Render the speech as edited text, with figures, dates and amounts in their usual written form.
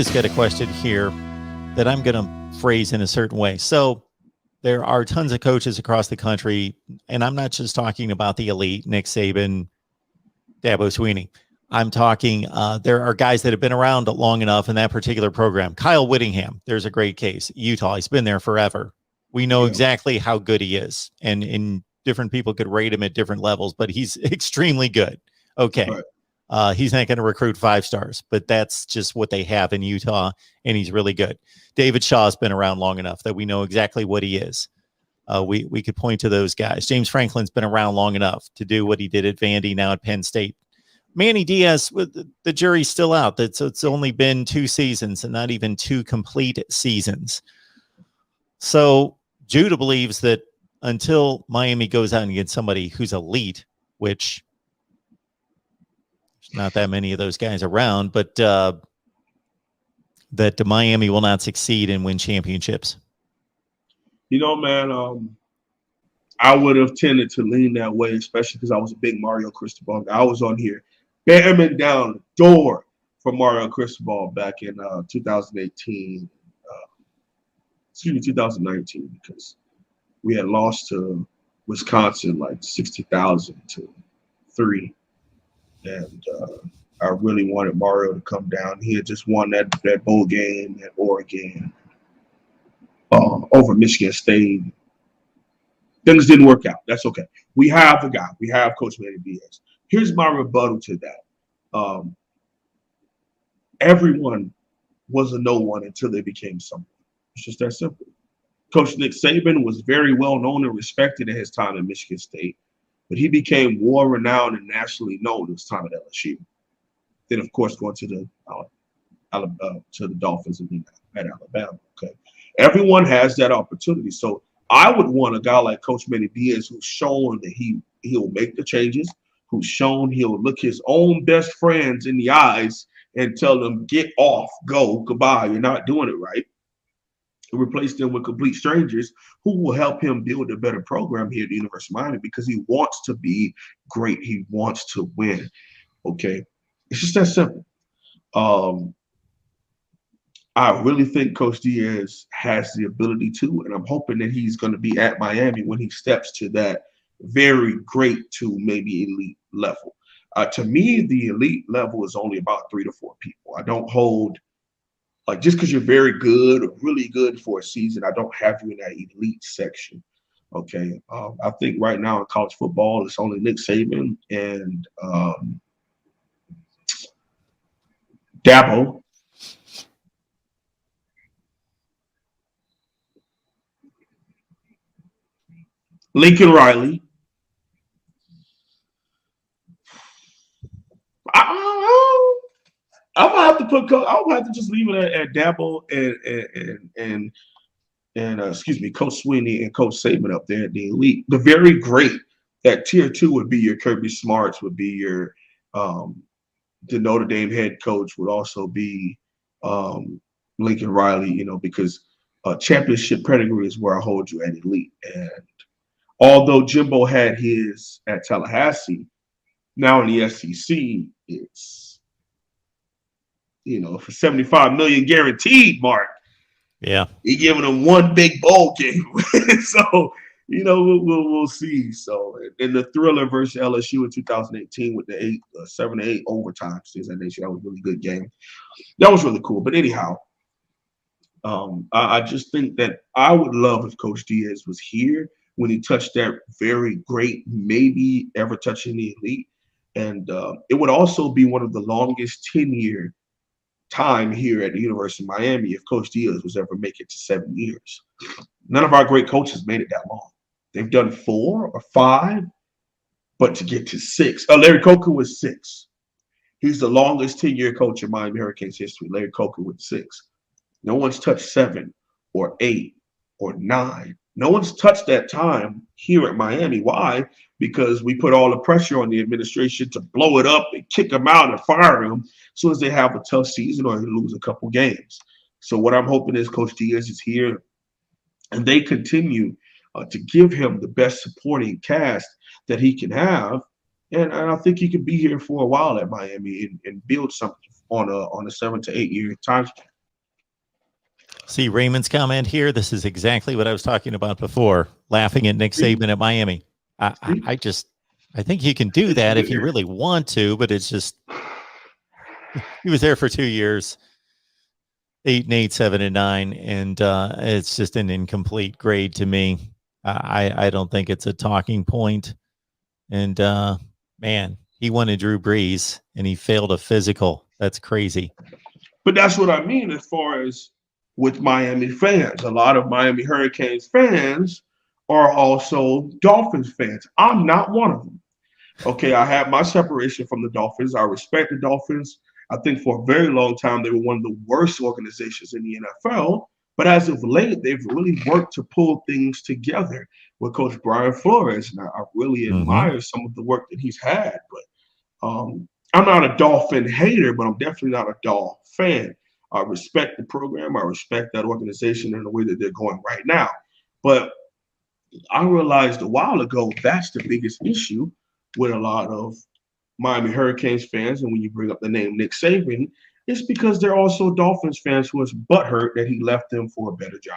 has got a question here that I'm going to phrase in a certain way. So there are tons of coaches across the country, and I'm not just talking about the elite, Nick Saban, Dabo Sweeney. I'm talking, there are guys that have been around long enough in that particular program. Kyle Whittingham, there's a great case. Utah, he's been there forever. We know exactly how good he is, and different people could rate him at different levels, but he's extremely good. Okay. Right. He's not going to recruit 5 stars, but that's just what they have in Utah, and he's really good. David Shaw's been around long enough that we know exactly what he is. We could point to those guys. James Franklin's been around long enough to do what he did at Vandy, now at Penn State. Manny Diaz, the jury's still out. It's only been 2 seasons and not even 2 complete seasons. So Judah believes that until Miami goes out and gets somebody who's elite, which there's not that many of those guys around, but that Miami will not succeed and win championships. You know, man, I would have tended to lean that way, especially because I was a big Mario Cristobal guy. I was on here bamming down the door for Mario Cristobal back in 2019. 2019, because we had lost to Wisconsin like 60,000 to 3. And I really wanted Mario to come down. He had just won that bowl game at Oregon over Michigan State. Things didn't work out. That's okay. We have a guy. We have Coach Manny Diaz. Here's my rebuttal to that. Everyone was a no one until they became someone. It's just that simple. Coach Nick Saban was very well known and respected in his time at Michigan State, but he became more renowned and nationally known in his time at LSU. Then, of course, going to the Dolphins and then at Alabama. Okay, everyone has that opportunity. So I would want a guy like Coach Manny Diaz who's shown that he'll make the changes, who's shown he'll look his own best friends in the eyes and tell them, get off, go, goodbye, you're not doing it right. Replace them with complete strangers who will help him build a better program here at the University of Miami because he wants to be great. He wants to win. Okay. It's just that simple. I really think Coach Diaz has the ability to, and I'm hoping that he's going to be at Miami when he steps to that very great to maybe elite level. To me, the elite level is only about 3 to 4 people. I don't hold, like, just because you're very good or really good for a season, I don't have you in that elite section. Okay. I think right now in college football, it's only Nick Saban and Dabo. Lincoln Riley. I'm gonna have to I'll have to just leave it at Dabo and excuse me, Coach Sweeney and Coach Saban up there at the elite. The very great. That tier 2 would be your Kirby Smarts, would be your the Notre Dame head coach, would also be Lincoln Riley. You know, because championship pedigree is where I hold you at elite. And although Jimbo had his at Tallahassee, now in the SEC, it's, you know, for $75 million guaranteed, Mark. Yeah, he giving them one big bowl game. So, you know, we'll see. So, in the thriller versus LSU in 2018 with the 7 to 8 overtime, things of that nature, that was a really good game. That was really cool. But anyhow, I just think that I would love if Coach Diaz was here when he touched that very great, maybe ever touching the elite. And it would also be one of the longest 10-year time here at the University of Miami if Coach Diaz was ever make it to 7 years. None of our great coaches made it that long. They've done 4 or 5, but to get to 6. Larry Coker was 6. He's the longest 10-year coach in Miami Hurricanes history. Larry Coker with 6. No one's touched 7 or 8 or 9. No one's touched that time here at Miami. Why? Because we put all the pressure on the administration to blow it up and kick him out and fire him as soon as they have a tough season or lose a couple games. So what I'm hoping is Coach Diaz is here and they continue to give him the best supporting cast that he can have. And I think he could be here for a while at Miami and build something on a 7 to 8 year time See Raymond's comment here. This is exactly what I was talking about before. Laughing at Nick See? Saban at Miami. See? I think you can do It's that if you weird. really want to, but it's just he was there for 2 years, 8-8, 7-9, and it's just an incomplete grade to me. I don't think it's a talking point. And man, he wanted Drew Brees and he failed a physical. That's crazy. But that's what I mean as far as with Miami fans. A lot of Miami Hurricanes fans are also Dolphins fans. I'm not one of them. Okay, I have my separation from the Dolphins. I respect the Dolphins. I think for a very long time they were one of the worst organizations in the NFL. But as of late, they've really worked to pull things together with Coach Brian Flores. And I really Mm-hmm. admire some of the work that he's had. But I'm not a Dolphin hater, but I'm definitely not a Dolphin fan. I respect the program. I respect that organization and the way that they're going right now. But I realized a while ago that's the biggest issue with a lot of Miami Hurricanes fans. And when you bring up the name Nick Saban, it's because they're also Dolphins fans who is butthurt that he left them for a better job.